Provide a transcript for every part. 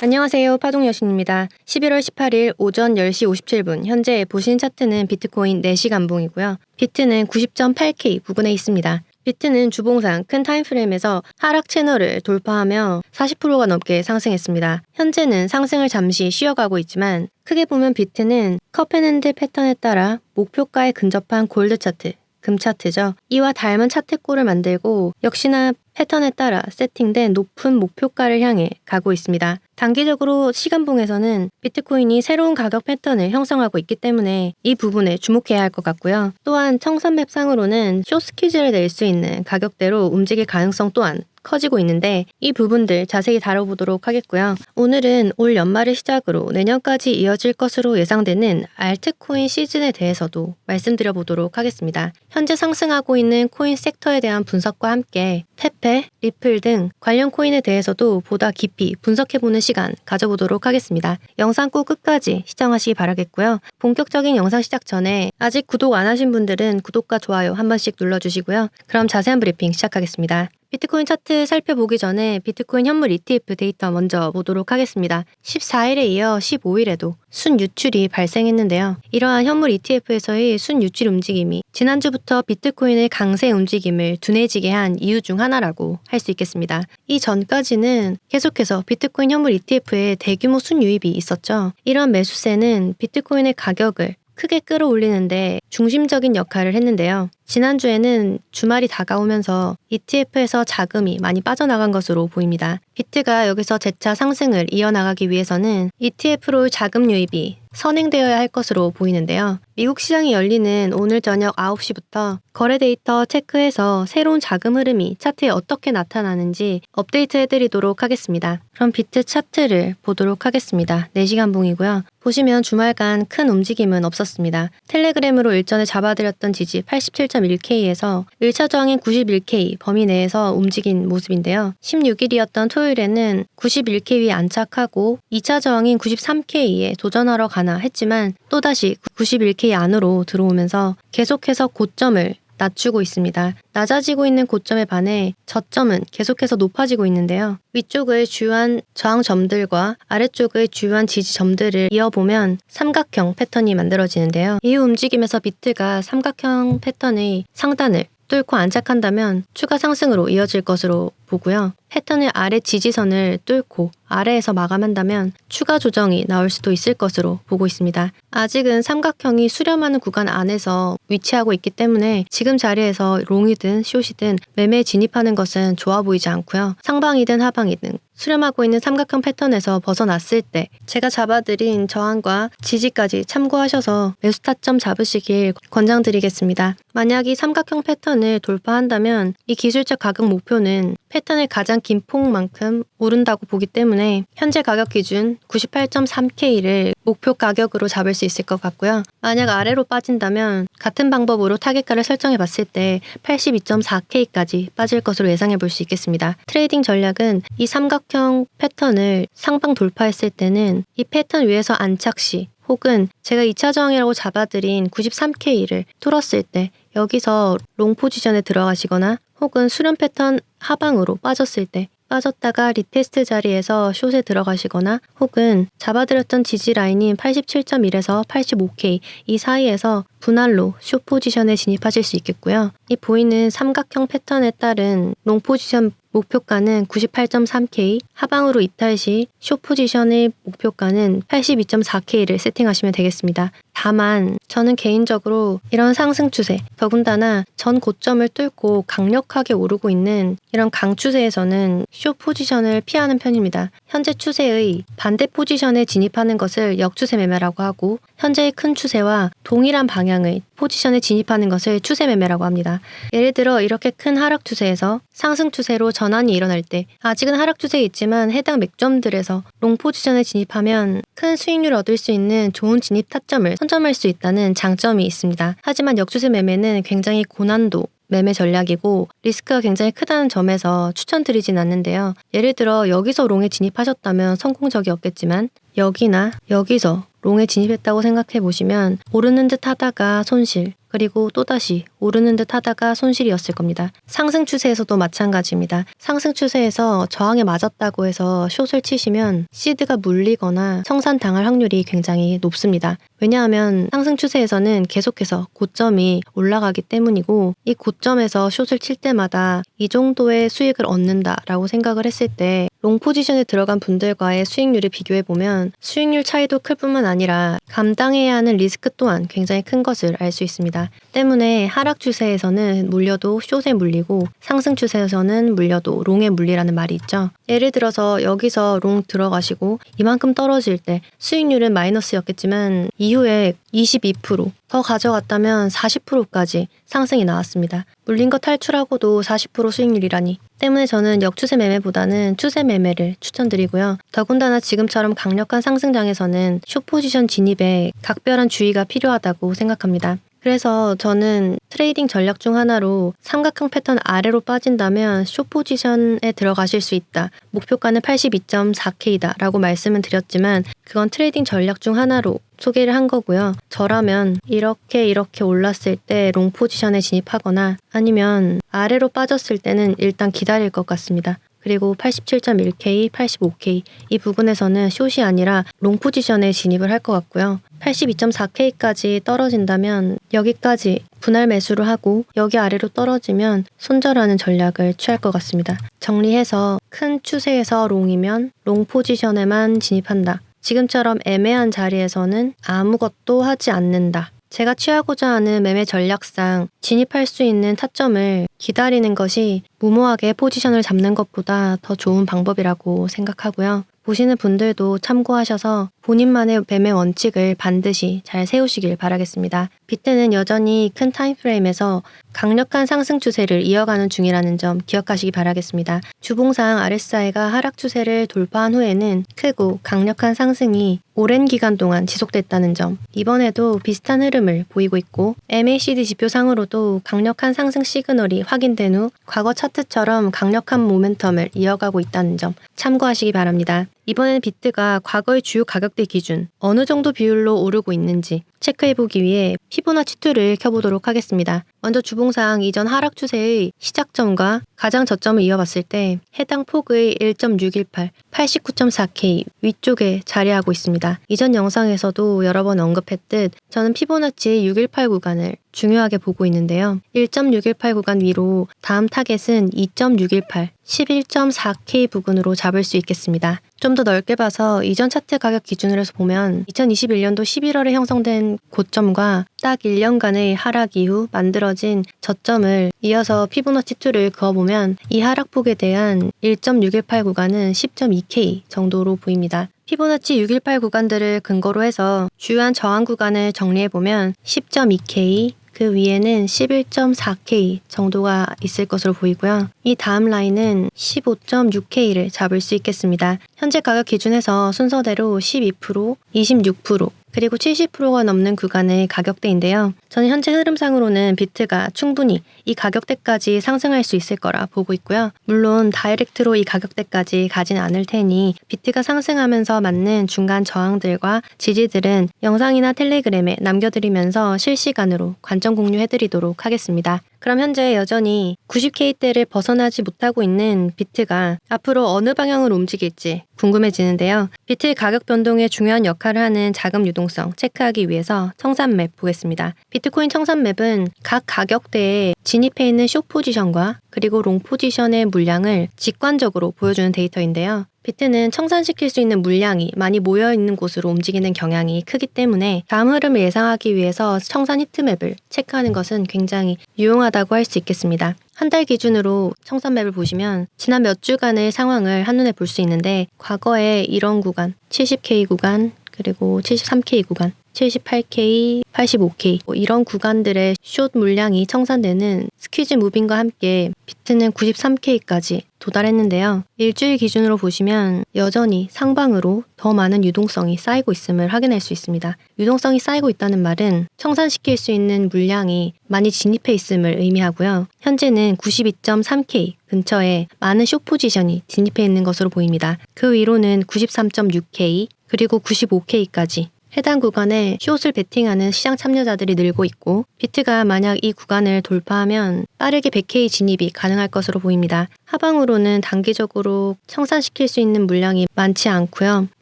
안녕하세요. 파동여신입니다. 11월 18일 오전 10시 57분 현재 보신 차트는 비트코인 4시 간봉이고요. 비트는 90.8K 부근에 있습니다. 비트는 주봉상 큰 타임프레임에서 하락 채널을 돌파하며 40%가 넘게 상승했습니다. 현재는 상승을 잠시 쉬어가고 있지만 크게 보면 비트는 컵앤핸드 패턴에 따라 목표가에 근접한 골드 차트, 금 차트죠. 이와 닮은 차트꼴을 만들고 역시나 패턴에 따라 세팅된 높은 목표가를 향해 가고 있습니다. 단기적으로 시간봉에서는 비트코인이 새로운 가격 패턴을 형성하고 있기 때문에 이 부분에 주목해야 할 것 같고요. 또한 청산맵상으로는 숏스퀴즈를 낼 수 있는 가격대로 움직일 가능성 또한 커지고 있는데 이 부분들 자세히 다뤄보도록 하겠고요. 오늘은 올 연말을 시작으로 내년까지 이어질 것으로 예상되는 알트코인 시즌에 대해서도 말씀드려보도록 하겠습니다. 현재 상승하고 있는 코인 섹터에 대한 분석과 함께 페페, 리플 등 관련 코인에 대해서도 보다 깊이 분석해보는 시간 가져보도록 하겠습니다. 영상 꼭 끝까지 시청하시기 바라겠고요. 본격적인 영상 시작 전에 아직 구독 안 하신 분들은 구독과 좋아요 한 번씩 눌러주시고요. 그럼 자세한 브리핑 시작하겠습니다. 비트코인 차트 살펴보기 전에 비트코인 현물 ETF 데이터 먼저 보도록 하겠습니다. 14일에 이어 15일에도 순유출이 발생했는데요. 이러한 현물 ETF에서의 순유출 움직임이 지난주부터 비트코인의 강세 움직임을 둔해지게 한 이유 중 하나라고 할 수 있겠습니다. 이 전까지는 계속해서 비트코인 현물 ETF에 대규모 순유입이 있었죠. 이런 매수세는 비트코인의 가격을 크게 끌어올리는데 중심적인 역할을 했는데요. 지난주에는 주말이 다가오면서 ETF에서 자금이 많이 빠져나간 것으로 보입니다. 비트가 여기서 재차 상승을 이어나가기 위해서는 ETF로 자금 유입이 선행되어야 할 것으로 보이는데요. 미국 시장이 열리는 오늘 저녁 9시부터 거래 데이터 체크해서 새로운 자금 흐름이 차트에 어떻게 나타나는지 업데이트 해드리도록 하겠습니다. 그럼 비트 차트를 보도록 하겠습니다. 4시간 봉이고요. 보시면 주말간 큰 움직임은 없었습니다. 텔레그램으로 일전에 잡아드렸던 지지 87.1K에서 1차 저항인 91K 범위 내에서 움직인 모습인데요. 16일이었던 토요일에는 91K 위에 안착하고 2차 저항인 93K에 도전하러 가나 했지만 또다시 91K 안으로 들어오면서 계속해서 고점을 낮추고 있습니다. 낮아지고 있는 고점에 반해 저점은 계속해서 높아지고 있는데요. 위쪽의 주요한 저항점들과 아래쪽의 주요한 지지점들을 이어보면 삼각형 패턴이 만들어지는데요. 이 움직임에서 비트가 삼각형 패턴의 상단을 뚫고 안착한다면 추가 상승으로 이어질 것으로 보고요. 패턴의 아래 지지선을 뚫고 아래에서 마감한다면 추가 조정이 나올 수도 있을 것으로 보고 있습니다. 아직은 삼각형이 수렴하는 구간 안에서 위치하고 있기 때문에 지금 자리에서 롱이든 숏이든 매매에 진입하는 것은 좋아 보이지 않고요. 상방이든 하방이든 수렴하고 있는 삼각형 패턴에서 벗어났을 때 제가 잡아드린 저항과 지지까지 참고하셔서 매수 타점 잡으시길 권장드리겠습니다. 만약 이 삼각형 패턴을 돌파한다면 이 기술적 가격 목표는 패턴의 가장 긴 폭만큼 오른다고 보기 때문에 현재 가격 기준 98.3K를 목표 가격으로 잡을 수 있을 것 같고요. 만약 아래로 빠진다면 같은 방법으로 타겟가를 설정해 봤을 때 82.4K까지 빠질 것으로 예상해 볼 수 있겠습니다. 트레이딩 전략은 이 삼각형 패턴을 상방 돌파했을 때는 이 패턴 위에서 안착 시 혹은 제가 2차 저항이라고 잡아드린 93K를 뚫었을 때 여기서 롱 포지션에 들어가시거나 혹은 수렴 패턴 하방으로 빠졌을 때 빠졌다가 리테스트 자리에서 숏에 들어가시거나 혹은 잡아드렸던 지지 라인인 87.1에서 85K 이 사이에서 분할로 숏 포지션에 진입하실 수 있겠고요. 이 보이는 삼각형 패턴에 따른 롱 포지션 목표가는 98.3K, 하방으로 이탈 시 숏 포지션의 목표가는 82.4K를 세팅하시면 되겠습니다. 다만 저는 개인적으로 이런 상승 추세, 더군다나 전 고점을 뚫고 강력하게 오르고 있는 이런 강추세에서는 숏 포지션을 피하는 편입니다. 현재 추세의 반대 포지션에 진입하는 것을 역추세 매매라고 하고 현재의 큰 추세와 동일한 방향의 포지션에 진입하는 것을 추세 매매라고 합니다. 예를 들어 이렇게 큰 하락 추세에서 상승 추세로 전환이 일어날 때 아직은 하락 추세에 있지만 해당 맥점들에서 롱 포지션에 진입하면 큰 수익률을 얻을 수 있는 좋은 진입 타점을 선점할 수 있다는 장점이 있습니다. 하지만 역추세 매매는 굉장히 고난도 매매 전략이고 리스크가 굉장히 크다는 점에서 추천드리진 않는데요. 예를 들어 여기서 롱에 진입하셨다면 성공적이었겠지만 여기나 여기서 롱에 진입했다고 생각해 보시면 오르는 듯 하다가 손실 그리고 또다시 오르는 듯 하다가 손실이었을 겁니다. 상승 추세에서도 마찬가지입니다. 상승 추세에서 저항에 맞았다고 해서 숏을 치시면 시드가 물리거나 청산당할 확률이 굉장히 높습니다. 왜냐하면 상승 추세에서는 계속해서 고점이 올라가기 때문이고, 이 고점에서 숏을 칠 때마다 이 정도의 수익을 얻는다라고 생각을 했을 때 롱 포지션에 들어간 분들과의 수익률을 비교해보면 수익률 차이도 클 뿐만 아니라 감당해야 하는 리스크 또한 굉장히 큰 것을 알 수 있습니다. 때문에 하락 추세에서는 물려도 숏에 물리고, 상승 추세에서는 물려도 롱에 물리라는 말이 있죠. 예를 들어서 여기서 롱 들어가시고 이만큼 떨어질 때 수익률은 마이너스였겠지만 이후에 22%, 더 가져갔다면 40%까지 상승이 나왔습니다. 물린 거 탈출하고도 40% 수익률이라니. 때문에 저는 역추세 매매보다는 추세 매매를 추천드리고요. 더군다나 지금처럼 강력한 상승장에서는 숏 포지션 진입에 각별한 주의가 필요하다고 생각합니다. 그래서 저는 트레이딩 전략 중 하나로 삼각형 패턴 아래로 빠진다면 숏 포지션에 들어가실 수 있다. 목표가는 82.4K다 라고 말씀은 드렸지만 그건 트레이딩 전략 중 하나로 소개를 한 거고요. 저라면 이렇게 올랐을 때 롱 포지션에 진입하거나 아니면 아래로 빠졌을 때는 일단 기다릴 것 같습니다. 그리고 87.1K, 85K 이 부분에서는 숏이 아니라 롱 포지션에 진입을 할 것 같고요. 82.4K까지 떨어진다면 여기까지 분할 매수를 하고 여기 아래로 떨어지면 손절하는 전략을 취할 것 같습니다. 정리해서 큰 추세에서 롱이면 롱 포지션에만 진입한다. 지금처럼 애매한 자리에서는 아무것도 하지 않는다. 제가 취하고자 하는 매매 전략상 진입할 수 있는 타점을 기다리는 것이 무모하게 포지션을 잡는 것보다 더 좋은 방법이라고 생각하고요. 보시는 분들도 참고하셔서 본인만의 매매 원칙을 반드시 잘 세우시길 바라겠습니다. 비트는 여전히 큰 타임프레임에서 강력한 상승 추세를 이어가는 중이라는 점 기억하시기 바라겠습니다. 주봉상 RSI가 하락 추세를 돌파한 후에는 크고 강력한 상승이 오랜 기간 동안 지속됐다는 점, 이번에도 비슷한 흐름을 보이고 있고 MACD 지표상으로도 강력한 상승 시그널이 확인된 후 과거 차트처럼 강력한 모멘텀을 이어가고 있다는 점 참고하시기 바랍니다. 이번에는 비트가 과거의 주요 가격대 기준 어느 정도 비율로 오르고 있는지 체크해보기 위해 피보나치2를 켜보도록 하겠습니다. 먼저 주봉상 이전 하락 추세의 시작점과 가장 저점을 이어봤을 때 해당 폭의 1.618, 89.4K 위쪽에 자리하고 있습니다. 이전 영상에서도 여러 번 언급했듯 저는 피보나치의 618 구간을 중요하게 보고 있는데요. 1.618 구간 위로 다음 타겟은 2.618, 11.4K 부근으로 잡을 수 있겠습니다. 좀 더 넓게 봐서 이전 차트 가격 기준으로 해서 보면 2021년도 11월에 형성된 고점과 딱 1년간의 하락 이후 만들어진 저점을 이어서 피보나치2를 그어보면 이 하락폭에 대한 1.618 구간은 10.2K 정도로 보입니다. 피보나치 618 구간들을 근거로 해서 주요한 저항 구간을 정리해보면 10.2K, 그 위에는 11.4K 정도가 있을 것으로 보이고요. 이 다음 라인은 15.6K를 잡을 수 있겠습니다. 현재 가격 기준에서 순서대로 12%, 26%, 그리고 70%가 넘는 구간의 가격대인데요. 저는 현재 흐름상으로는 비트가 충분히 이 가격대까지 상승할 수 있을 거라 보고 있고요. 물론 다이렉트로 이 가격대까지 가진 않을 테니 비트가 상승하면서 맞는 중간 저항들과 지지들은 영상이나 텔레그램에 남겨드리면서 실시간으로 관점 공유해드리도록 하겠습니다. 그럼 현재 여전히 90K대를 벗어나지 못하고 있는 비트가 앞으로 어느 방향으로 움직일지 궁금해지는데요. 비트의 가격 변동에 중요한 역할을 하는 자금 유동성 체크하기 위해서 청산맵 보겠습니다. 비트코인 청산맵은 각 가격대에 진입해 있는 숏 포지션과 그리고 롱 포지션의 물량을 직관적으로 보여주는 데이터인데요. 비트는 청산시킬 수 있는 물량이 많이 모여있는 곳으로 움직이는 경향이 크기 때문에 다음 흐름을 예상하기 위해서 청산 히트맵을 체크하는 것은 굉장히 유용하다고 할 수 있겠습니다. 한 달 기준으로 청산맵을 보시면 지난 몇 주간의 상황을 한눈에 볼 수 있는데 과거에 이런 구간, 70K 구간, 그리고 73K 구간, 78K, 85K 이런 구간들의 숏 물량이 청산되는 스퀴즈 무빙과 함께 비트는 93K까지 도달했는데요. 일주일 기준으로 보시면 여전히 상방으로 더 많은 유동성이 쌓이고 있음을 확인할 수 있습니다. 유동성이 쌓이고 있다는 말은 청산시킬 수 있는 물량이 많이 진입해 있음을 의미하고요. 현재는 92.3K 근처에 많은 숏 포지션이 진입해 있는 것으로 보입니다. 그 위로는 93.6K 그리고 95K까지 해당 구간에 숏을 베팅하는 시장 참여자들이 늘고 있고 비트가 만약 이 구간을 돌파하면 빠르게 100K 진입이 가능할 것으로 보입니다. 하방으로는 단기적으로 청산시킬 수 있는 물량이 많지 않고요.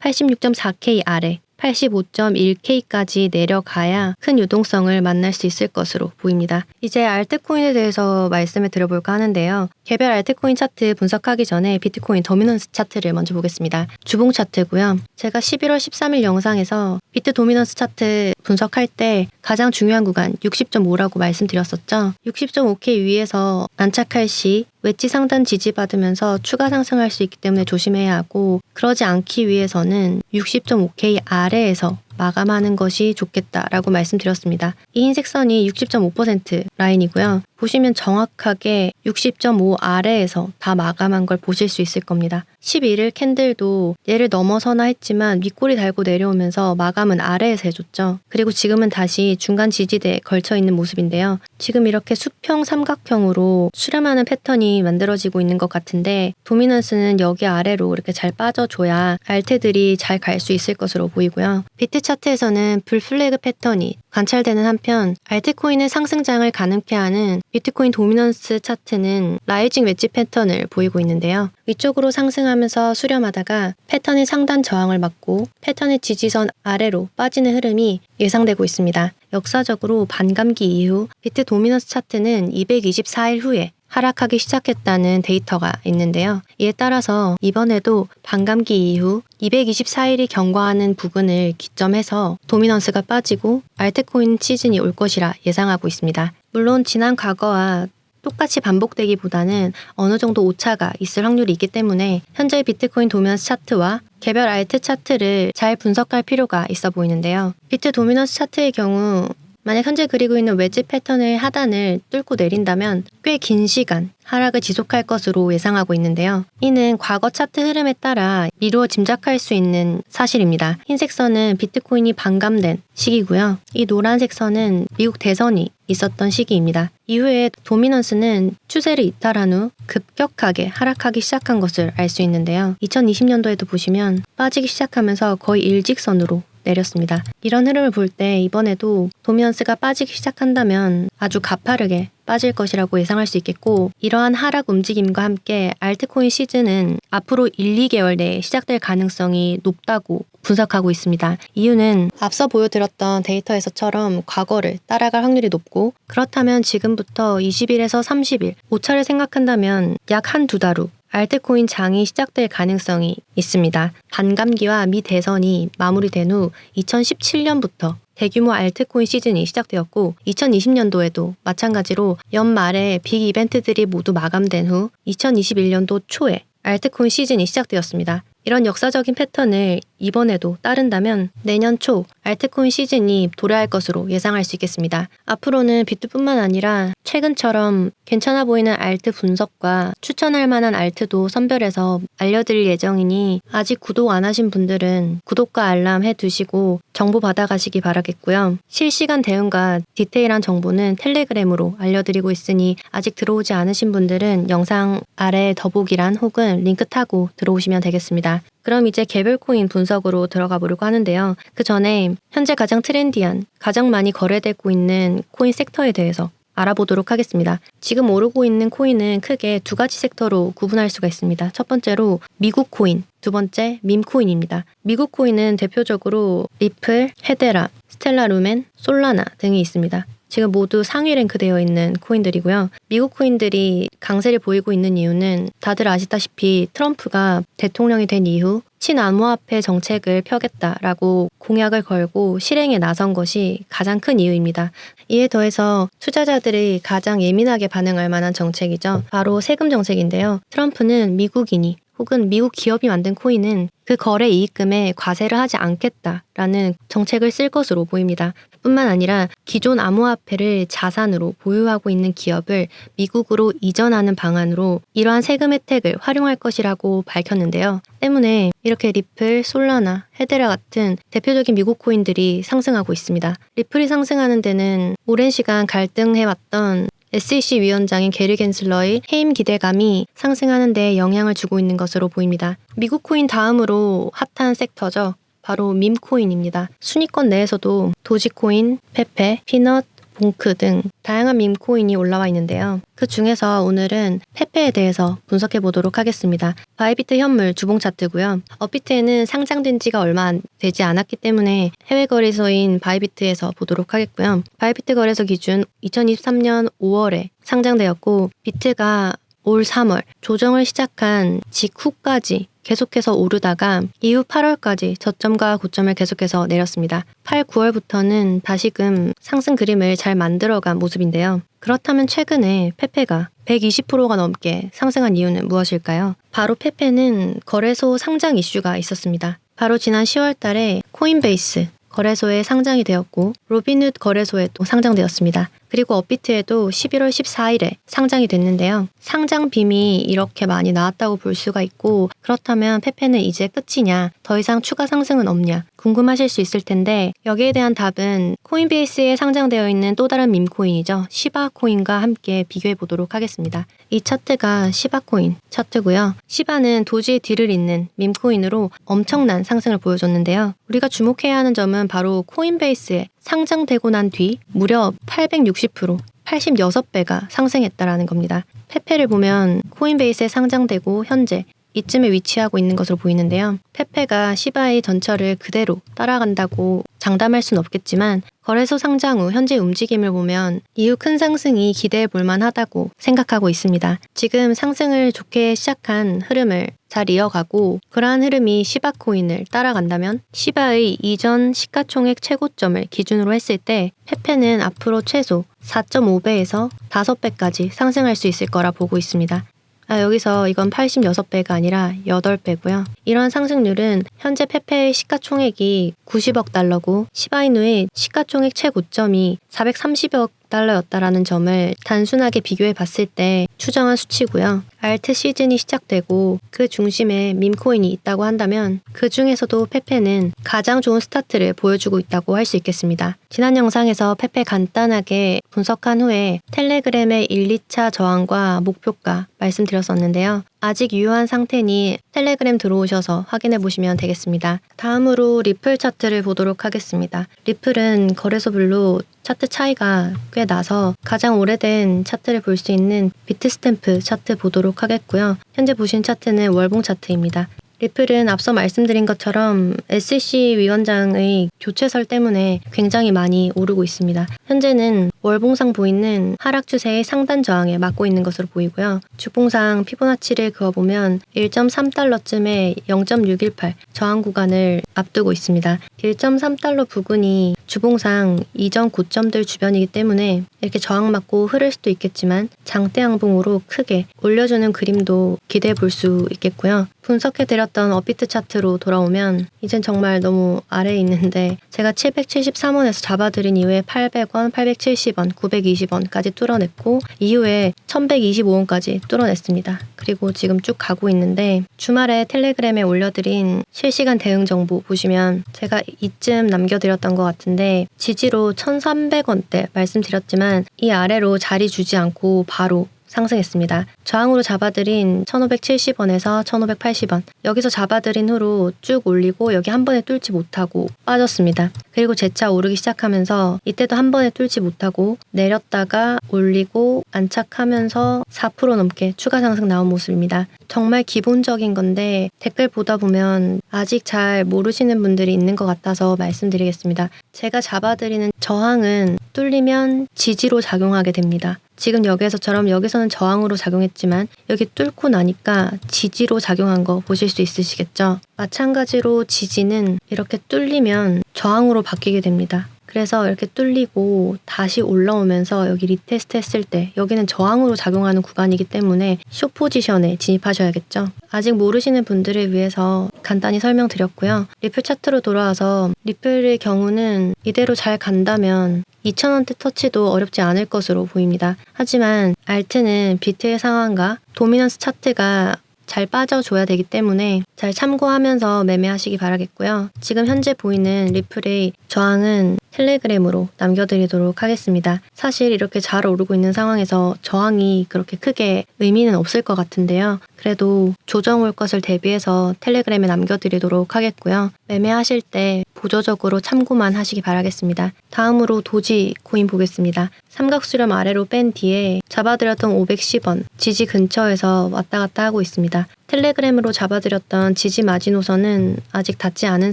86.4K 아래 85.1K까지 내려가야 큰 유동성을 만날 수 있을 것으로 보입니다. 이제 알트코인에 대해서 말씀을 드려볼까 하는데요. 개별 알트코인 차트 분석하기 전에 비트코인 도미넌스 차트를 먼저 보겠습니다. 주봉 차트고요. 제가 11월 13일 영상에서 비트 도미넌스 차트 분석할 때 가장 중요한 구간 60.5라고 말씀드렸었죠. 60.5K 위에서 안착할 시 웨지 상단 지지받으면서 추가 상승할 수 있기 때문에 조심해야 하고 그러지 않기 위해서는 60.5K 아래에서 마감하는 것이 좋겠다라고 말씀드렸습니다. 이 흰색 선이 60.5% 라인이고요. 보시면 정확하게 60.5 아래에서 다 마감한 걸 보실 수 있을 겁니다. 11일 캔들도 얘를 넘어서나 했지만 윗꼬리 달고 내려오면서 마감은 아래에서 해줬죠. 그리고 지금은 다시 중간 지지대에 걸쳐 있는 모습인데요. 지금 이렇게 수평 삼각형으로 수렴하는 패턴이 만들어지고 있는 것 같은데 도미넌스는 여기 아래로 이렇게 잘 빠져줘야 알트들이 잘 갈 수 있을 것으로 보이고요. 비트 차트에서는 불플래그 패턴이 관찰되는 한편 알트코인의 상승장을 가능케 하는 비트코인 도미넌스 차트는 라이징 웨지 패턴을 보이고 있는데요. 위쪽으로 상승하면서 수렴하다가 패턴의 상단 저항을 맞고 패턴의 지지선 아래로 빠지는 흐름이 예상되고 있습니다. 역사적으로 반감기 이후 비트 도미넌스 차트는 224일 후에 하락하기 시작했다는 데이터가 있는데요. 이에 따라서 이번에도 반감기 이후 224일이 경과하는 부분을 기점해서 도미넌스가 빠지고 알트코인 시즌이 올 것이라 예상하고 있습니다. 물론 지난 과거와 똑같이 반복되기보다는 어느 정도 오차가 있을 확률이 있기 때문에 현재 비트코인 도미넌스 차트와 개별 알트 차트를 잘 분석할 필요가 있어 보이는데요. 비트 도미넌스 차트의 경우 만약 현재 그리고 있는 웨지 패턴의 하단을 뚫고 내린다면 꽤 긴 시간 하락을 지속할 것으로 예상하고 있는데요. 이는 과거 차트 흐름에 따라 미루어 짐작할 수 있는 사실입니다. 흰색 선은 비트코인이 반감된 시기고요. 이 노란색 선은 미국 대선이 있었던 시기입니다. 이후에 도미넌스는 추세를 이탈한 후 급격하게 하락하기 시작한 것을 알 수 있는데요. 2020년도에도 보시면 빠지기 시작하면서 거의 일직선으로 내렸습니다. 이런 흐름을 볼 때 이번에도 도미넌스가 빠지기 시작한다면 아주 가파르게 빠질 것이라고 예상할 수 있겠고 이러한 하락 움직임과 함께 알트코인 시즌은 앞으로 1, 2개월 내에 시작될 가능성이 높다고 분석하고 있습니다. 이유는 앞서 보여드렸던 데이터에서처럼 과거를 따라갈 확률이 높고 그렇다면 지금부터 20일에서 30일 오차를 생각한다면 약 한두 달 후 알트코인 장이 시작될 가능성이 있습니다. 반감기와 미 대선이 마무리된 후 2017년부터 대규모 알트코인 시즌이 시작되었고 2020년도에도 마찬가지로 연말에 빅 이벤트들이 모두 마감된 후 2021년도 초에 알트코인 시즌이 시작되었습니다. 이런 역사적인 패턴을 이번에도 따른다면 내년 초 알트코인 시즌이 도래할 것으로 예상할 수 있겠습니다. 앞으로는 비트뿐만 아니라 최근처럼 괜찮아 보이는 알트 분석과 추천할 만한 알트도 선별해서 알려드릴 예정이니 아직 구독 안 하신 분들은 구독과 알람 해두시고 정보 받아가시기 바라겠고요. 실시간 대응과 디테일한 정보는 텔레그램으로 알려드리고 있으니 아직 들어오지 않으신 분들은 영상 아래 더보기란 혹은 링크 타고 들어오시면 되겠습니다. 그럼 이제 개별 코인 분석으로 들어가 보려고 하는데요. 그 전에 현재 가장 트렌디한, 가장 많이 거래되고 있는 코인 섹터에 대해서 알아보도록 하겠습니다. 지금 오르고 있는 코인은 크게 두 가지 섹터로 구분할 수가 있습니다. 첫 번째로 미국 코인, 두 번째 밈 코인입니다. 미국 코인은 대표적으로 리플, 헤데라, 스텔라 루멘, 솔라나 등이 있습니다. 지금 모두 상위 랭크되어 있는 코인들이고요. 미국 코인들이 강세를 보이고 있는 이유는 다들 아시다시피 트럼프가 대통령이 된 이후 친암호화폐 정책을 펴겠다라고 공약을 걸고 실행에 나선 것이 가장 큰 이유입니다. 이에 더해서 투자자들이 가장 예민하게 반응할 만한 정책이죠. 바로 세금 정책인데요. 트럼프는 미국인이 혹은 미국 기업이 만든 코인은 그 거래 이익금에 과세를 하지 않겠다라는 정책을 쓸 것으로 보입니다. 뿐만 아니라 기존 암호화폐를 자산으로 보유하고 있는 기업을 미국으로 이전하는 방안으로 이러한 세금 혜택을 활용할 것이라고 밝혔는데요. 때문에 이렇게 리플, 솔라나, 헤데라 같은 대표적인 미국 코인들이 상승하고 있습니다. 리플이 상승하는 데는 오랜 시간 갈등해왔던 SEC 위원장인 게리 겐슬러의 해임 기대감이 상승하는 데 영향을 주고 있는 것으로 보입니다. 미국 코인 다음으로 핫한 섹터죠. 바로 밈코인입니다. 순위권 내에서도 도지코인, 페페, 피넛, 봉크 등 다양한 밈코인이 올라와 있는데요. 그 중에서 오늘은 페페에 대해서 분석해 보도록 하겠습니다. 바이비트 현물 주봉 차트고요. 업비트에는 상장된 지가 얼마 되지 않았기 때문에 해외 거래소인 바이비트에서 보도록 하겠고요. 바이비트 거래소 기준 2023년 5월에 상장되었고 비트가 올 3월 조정을 시작한 직후까지 계속해서 오르다가 이후 8월까지 저점과 고점을 계속해서 내렸습니다. 8, 9월부터는 다시금 상승 그림을 잘 만들어간 모습인데요. 그렇다면 최근에 페페가 120%가 넘게 상승한 이유는 무엇일까요? 바로 페페는 거래소 상장 이슈가 있었습니다. 바로 지난 10월 달에 코인베이스 거래소에 상장이 되었고 로빈훗 거래소에 또 상장되었습니다. 그리고 업비트에도 11월 14일에 상장이 됐는데요. 상장 빔이 이렇게 많이 나왔다고 볼 수가 있고 그렇다면 페페는 이제 끝이냐? 더 이상 추가 상승은 없냐? 궁금하실 수 있을 텐데 여기에 대한 답은 코인베이스에 상장되어 있는 또 다른 밈코인이죠. 시바코인과 함께 비교해 보도록 하겠습니다. 이 차트가 시바코인 차트고요. 시바는 도지의 뒤를 잇는 밈코인으로 엄청난 상승을 보여줬는데요. 우리가 주목해야 하는 점은 바로 코인베이스에 상장되고 난 뒤 무려 860%, 86배가 상승했다라는 겁니다. 페페를 보면 코인베이스에 상장되고 현재 이쯤에 위치하고 있는 것으로 보이는데요. 페페가 시바의 전철을 그대로 따라간다고 장담할 순 없겠지만 거래소 상장 후 현재 움직임을 보면 이후 큰 상승이 기대해 볼 만하다고 생각하고 있습니다. 지금 상승을 좋게 시작한 흐름을 잘 이어가고 그러한 흐름이 시바코인을 따라간다면 시바의 이전 시가총액 최고점을 기준으로 했을 때 페페는 앞으로 최소 4.5배에서 5배까지 상승할 수 있을 거라 보고 있습니다. 여기서 이건 86배가 아니라 8배고요. 이런 상승률은 현재 페페의 시가총액이 90억 달러고 시바이누의 시가총액 최고점이 430억 달러였다라는 점을 단순하게 비교해 봤을 때 추정한 수치고요. 알트 시즌이 시작되고 그 중심에 밈코인이 있다고 한다면 그 중에서도 페페는 가장 좋은 스타트를 보여주고 있다고 할 수 있겠습니다. 지난 영상에서 페페 간단하게 분석한 후에 텔레그램의 1, 2차 저항과 목표가 말씀드렸었는데요. 아직 유효한 상태니 텔레그램 들어오셔서 확인해 보시면 되겠습니다. 다음으로 리플 차트를 보도록 하겠습니다. 리플은 거래소별로 차트 차이가 꽤 나서 가장 오래된 차트를 볼 수 있는 비트스탬프 차트 보도록 하겠고요. 현재 보신 차트는 월봉 차트입니다. 리플은 앞서 말씀드린 것처럼 SEC 위원장의 교체설 때문에 굉장히 많이 오르고 있습니다. 현재는 월봉상 보이는 하락 추세의 상단 저항에 맞고 있는 것으로 보이고요. 주봉상 피보나치를 그어보면 1.3달러쯤에 0.618 저항 구간을 앞두고 있습니다. 1.3달러 부근이 주봉상 이전 고점들 주변이기 때문에 이렇게 저항 맞고 흐를 수도 있겠지만 장대 양봉으로 크게 올려주는 그림도 기대해 볼 수 있겠고요. 분석해드렸던 업비트 차트로 돌아오면 이젠 정말 너무 아래에 있는데 제가 773원에서 잡아드린 이후에 800원, 870원, 920원까지 뚫어냈고 이후에 1125원까지 뚫어냈습니다. 그리고 지금 쭉 가고 있는데 주말에 텔레그램에 올려드린 실시간 대응 정보 보시면 제가 이쯤 남겨드렸던 것 같은데 지지로 1300원대 말씀드렸지만 이 아래로 자리 주지 않고 바로 상승했습니다. 저항으로 잡아드린 1570원에서 1580원 여기서 잡아드린 후로 쭉 올리고 여기 한 번에 뚫지 못하고 빠졌습니다. 그리고 재차 오르기 시작하면서 이때도 한 번에 뚫지 못하고 내렸다가 올리고 안착하면서 4% 넘게 추가 상승 나온 모습입니다. 정말 기본적인 건데 댓글 보다 보면 아직 잘 모르시는 분들이 있는 것 같아서 말씀드리겠습니다. 제가 잡아드리는 저항은 뚫리면 지지로 작용하게 됩니다. 지금 여기서처럼 여기서는 저항으로 작용했지만 여기 뚫고 나니까 지지로 작용한 거 보실 수 있으시겠죠? 마찬가지로 지지는 이렇게 뚫리면 저항으로 바뀌게 됩니다. 그래서 이렇게 뚫리고 다시 올라오면서 여기 리테스트 했을 때 여기는 저항으로 작용하는 구간이기 때문에 숏 포지션에 진입하셔야겠죠. 아직 모르시는 분들을 위해서 간단히 설명드렸고요. 리플 차트로 돌아와서 리플의 경우는 이대로 잘 간다면 2,000원대 터치도 어렵지 않을 것으로 보입니다. 하지만 알트는 비트의 상황과 도미넌스 차트가 잘 빠져줘야 되기 때문에 잘 참고하면서 매매하시기 바라겠고요. 지금 현재 보이는 리플의 저항은 텔레그램으로 남겨드리도록 하겠습니다. 사실 이렇게 잘 오르고 있는 상황에서 저항이 그렇게 크게 의미는 없을 것 같은데요. 그래도 조정 올 것을 대비해서 텔레그램에 남겨드리도록 하겠고요. 매매하실 때 보조적으로 참고만 하시기 바라겠습니다. 다음으로 도지 코인 보겠습니다. 삼각수렴 아래로 뺀 뒤에 잡아드렸던 510원 지지 근처에서 왔다 갔다 하고 있습니다. 텔레그램으로 잡아드렸던 지지 마지노선은 아직 닿지 않은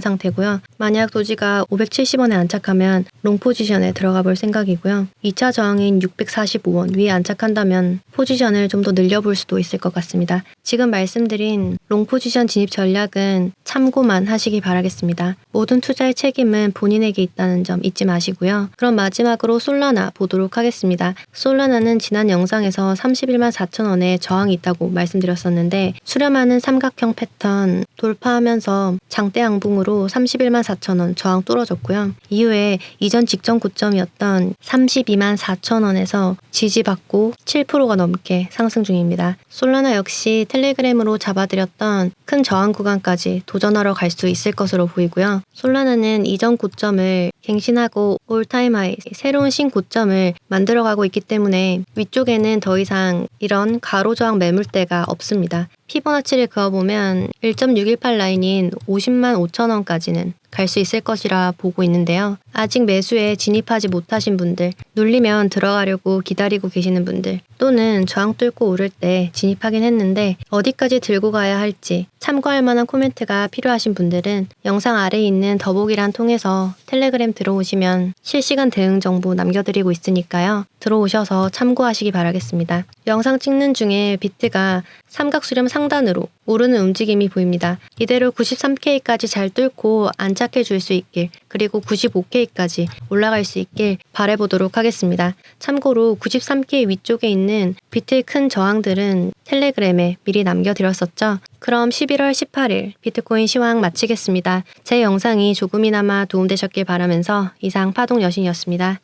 상태고요. 만약 도지가 570원에 안착하면 롱 포지션에 들어가 볼 생각이고요. 2차 저항인 645원 위에 안착한다면 포지션을 좀 더 늘려볼 수도 있을 것 같습니다. 지금 말씀드린 롱 포지션 진입 전략은 참고만 하시기 바라겠습니다. 모든 투자의 책임은 본인에게 있다는 점 잊지 마시고요. 그럼 마지막으로 솔라나 보도록 하겠습니다. 솔라나는 지난 영상에서 31만 4천원에 저항이 있다고 말씀드렸었는데 수렴하는 삼각형 패턴 돌파하면서 장대 양봉으로 31만 4천원 저항 뚫어졌고요. 이후에 이전 직전 고점이었던 32만 4천원에서 지지받고 7%가 넘게 상승 중입니다. 솔라나 역시 텔레그램으로 잡아드렸던 큰 저항 구간까지 도전하러 갈 수 있을 것으로 보이고요. 솔라나는 이전 고점을 갱신하고 올타임 하이 새로운 신고점을 만들어가고 있기 때문에 위쪽에는 더 이상 이런 가로저항 매물대가 없습니다. 피보나치를 그어보면 1.618 라인인 50만 5천원까지는 갈 수 있을 것이라 보고 있는데요. 아직 매수에 진입하지 못하신 분들, 눌리면 들어가려고 기다리고 계시는 분들, 또는 저항 뚫고 오를 때 진입하긴 했는데 어디까지 들고 가야 할지 참고할 만한 코멘트가 필요하신 분들은 영상 아래에 있는 더보기란 통해서 텔레그램 들어오시면 실시간 대응 정보 남겨드리고 있으니까요. 들어오셔서 참고하시기 바라겠습니다. 영상 찍는 중에 비트가 삼각수렴 상단으로 오르는 움직임이 보입니다. 이대로 93K까지 잘 뚫고 안착해 줄 수 있길, 그리고 95K까지 올라갈 수 있길 바라보도록 하겠습니다. 참고로 93K 위쪽에 있는 비트의 큰 저항들은 텔레그램에 미리 남겨드렸었죠. 그럼 11월 18일 비트코인 시황 마치겠습니다. 제 영상이 조금이나마 도움되셨길 바라면서 이상 파동 여신이었습니다.